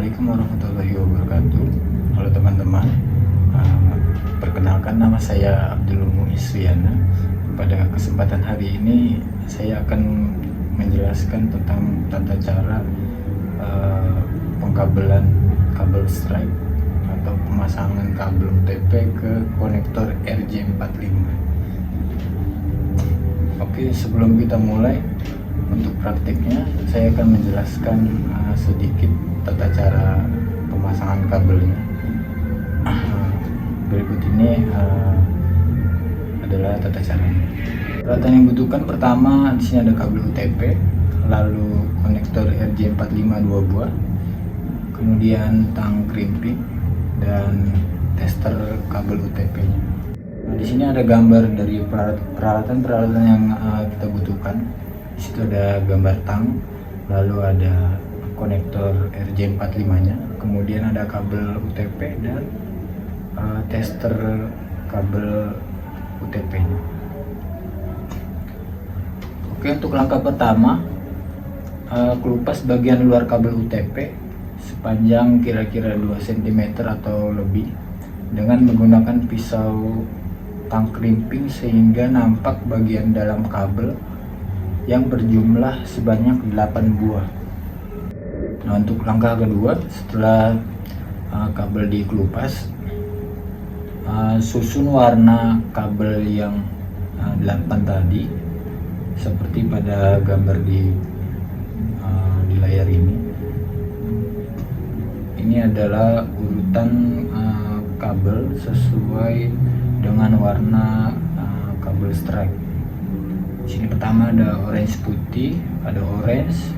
Assalamualaikum warahmatullahi wabarakatuh. Halo teman-teman, perkenalkan nama saya Abdul Muisyana. Pada kesempatan hari ini saya akan menjelaskan tentang tata cara pengkabelan kabel strike atau pemasangan kabel UTP ke konektor RJ45. Oke, sebelum kita mulai, untuk praktiknya saya akan menjelaskan sedikit tata cara pemasangan kabelnya. Berikut ini adalah tata caranya. Peralatan yang dibutuhkan pertama, di sini ada kabel UTP, lalu konektor RJ45 2 buah, kemudian tang crimping dan tester kabel UTP-nya. Nah, di sini ada gambar dari peralatan yang kita butuhkan. Di situ ada gambar tang, lalu ada konektor RJ45-nya, kemudian ada kabel UTP dan tester kabel UTP-nya. Oke, untuk langkah pertama, kelupas bagian luar kabel UTP sepanjang kira-kira 2 cm atau lebih dengan menggunakan pisau tang crimping sehingga nampak bagian dalam kabel yang berjumlah sebanyak 8 buah. Nah, untuk langkah kedua, setelah kabel dikelupas, susun warna kabel yang 8 tadi seperti pada gambar di layar ini. Ini adalah urutan kabel sesuai dengan warna kabel strike. Di sini pertama ada orange putih, ada orange,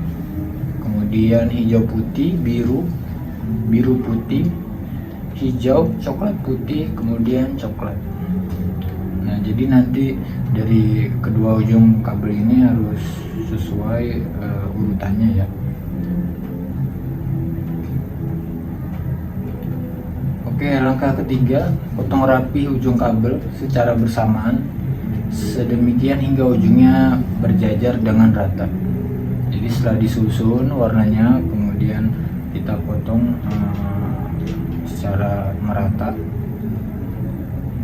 kemudian hijau putih, biru putih, hijau, coklat putih, kemudian coklat. Nah, jadi nanti dari kedua ujung kabel ini harus sesuai urutannya ya. Oke, langkah ketiga, potong rapi ujung kabel secara bersamaan sedemikian hingga ujungnya berjajar dengan rata. Jadi setelah disusun warnanya, kemudian kita potong secara merata.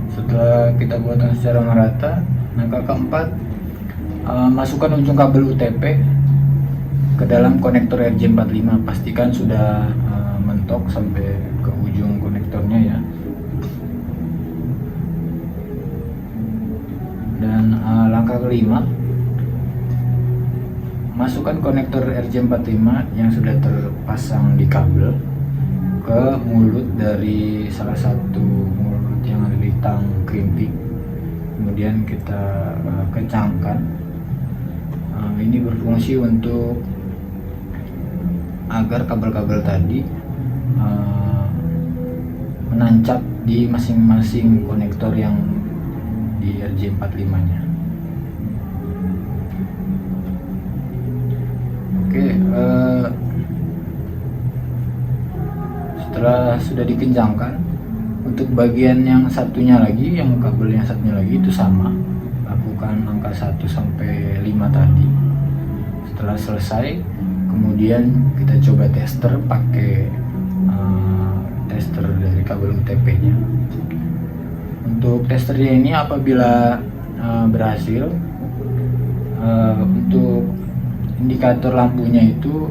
Setelah kita potong secara merata, langkah keempat, masukkan ujung kabel UTP ke dalam konektor RJ45. Pastikan sudah mentok sampai ke ujung konektornya ya. Dan langkah kelima, masukkan konektor RJ45 yang sudah terpasang di kabel ke mulut dari salah satu mulut yang ada di tang crimping. Kemudian kita kencangkan. Ini berfungsi untuk agar kabel-kabel tadi menancap di masing-masing konektor yang di RJ45-nya. Oke, setelah sudah dikencangkan, untuk bagian yang satunya lagi, yang kabel yang satunya lagi itu sama, lakukan angka 1 sampai 5 tadi. Setelah selesai, kemudian kita coba tester pakai tester dari kabel UTP-nya. Untuk testernya ini apabila berhasil, untuk indikator lampunya itu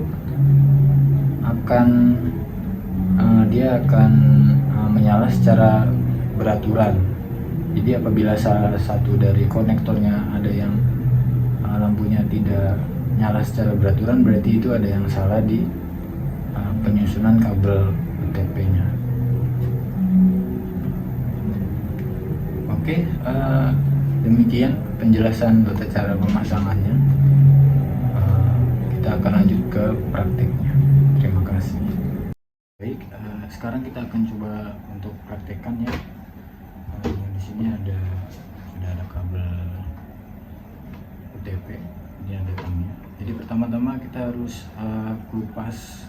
dia akan menyala secara beraturan. Jadi apabila salah satu dari konektornya ada yang lampunya tidak nyala secara beraturan, berarti itu ada yang salah di penyusunan kabel UTP-nya. Oke, demikian penjelasan tata cara pemasangannya. Kita akan lanjut ke praktiknya. Terima kasih. Baik, sekarang kita akan coba untuk praktekkan ya. Di sini sudah ada kabel UTP, ini ada tangnya. Jadi pertama-tama kita harus kupas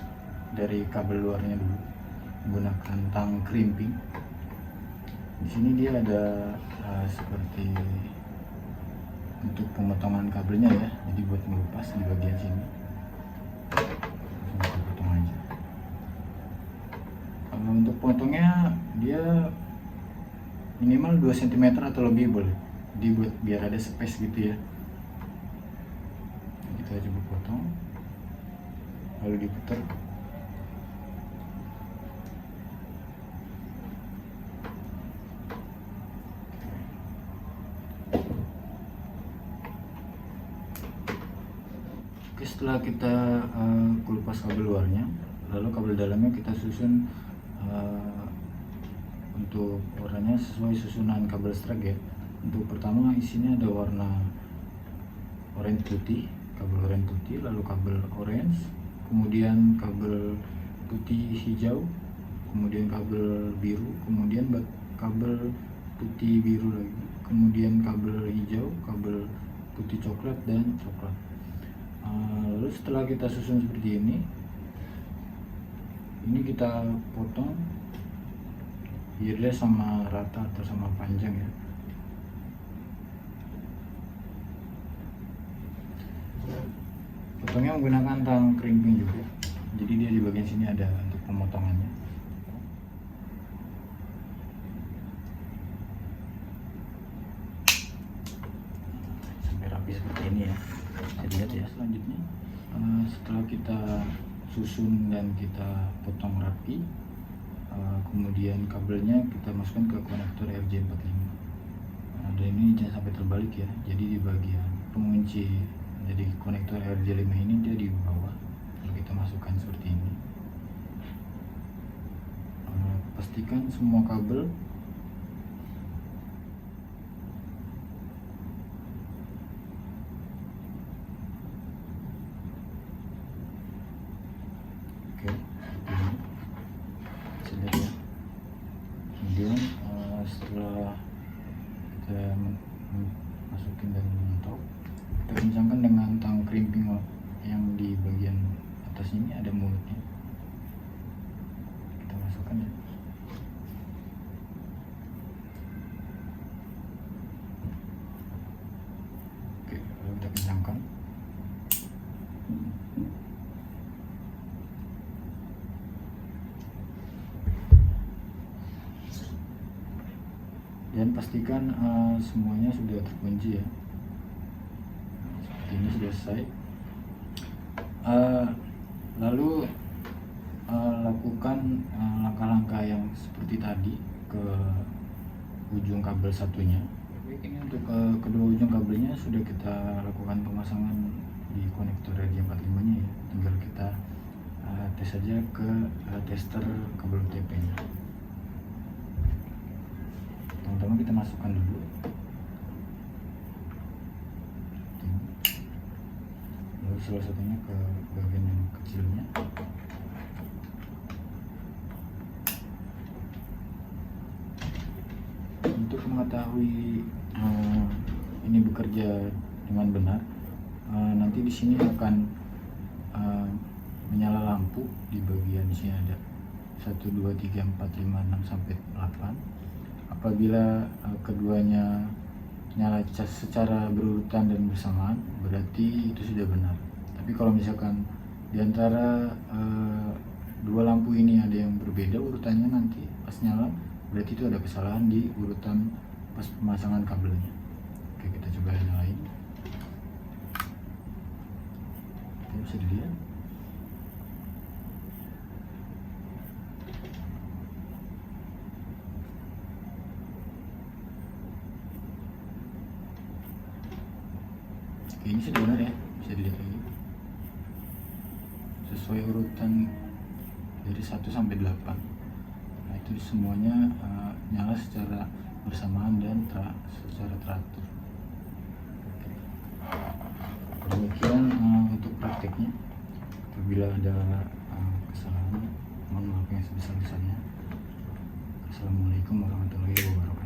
dari kabel luarnya dulu menggunakan tang crimping. Di sini dia ada seperti untuk pemotongan kabelnya ya. Jadi buat melupas di bagian sini, langsung kita potong aja. Untuk potongnya dia minimal 2 cm atau lebih boleh, jadi buat biar ada space gitu ya. Kita coba potong lalu diputar. Oke, setelah kita kupas kabel luarnya, lalu kabel dalamnya kita susun untuk warnanya sesuai susunan kabel strap ya. Untuk pertama isinya ada warna oranye putih, kabel oranye putih, lalu kabel orange, kemudian kabel putih hijau, kemudian kabel biru, kemudian kabel putih biru lagi, kemudian kabel hijau, kabel putih coklat dan coklat. Lalu setelah kita susun seperti ini kita potong biar dia sama rata atau sama panjang ya. Potongnya menggunakan tang crimping juga, jadi dia di bagian sini ada untuk pemotongannya. Sampai rapi seperti ini ya. Bisa dilihat ya. Selanjutnya setelah kita susun dan kita potong rapi, kemudian kabelnya kita masukkan ke konektor RJ45. Dan ini jangan sampai terbalik ya, jadi di bagian pengunci jadi konektor RJ5 ini dia di bawah, lalu kita masukkan seperti ini. Pastikan semua kabel kemudian setelah kita masukin dan mentok, kita kencangkan dengan tang crimping yang di bagian atas ini ada mulutnya, kita masukkan ya. Oke, lalu kita kencangkan. Dan pastikan semuanya sudah terkunci ya. Seperti ini sudah selesai. Lalu lakukan langkah-langkah yang seperti tadi ke ujung kabel satunya. Baik, ini untuk kedua ujung kabelnya sudah kita lakukan pemasangan di konektor RJ45 nya ya. Tinggal kita tes saja ke tester kabel UTP nya. Teman-teman, kita masukkan dulu. Lalu salah satunya ke bagian yang kecilnya. Untuk mengetahui ini bekerja dengan benar, nanti di sini akan menyala lampu di bagian sini ada 1, 2, 3, 4, 5, 6 sampai 8. Apabila keduanya nyala secara berurutan dan bersamaan, berarti itu sudah benar. Tapi kalau misalkan di antara dua lampu ini ada yang berbeda urutannya nanti pas nyala, berarti itu ada kesalahan di urutan pas pemasangan kabelnya. Oke, kita coba nyalain. Oke, bisa dilihat. Ini sudah benar ya, bisa dilihat lagi sesuai urutan dari 1 sampai 8. Nah, itu semuanya nyala secara bersamaan dan secara teratur. Demikian untuk prakteknya. Apabila ada kesalahan, mohon maaf yang sebesar-besarnya. Assalamualaikum warahmatullahi wabarakatuh.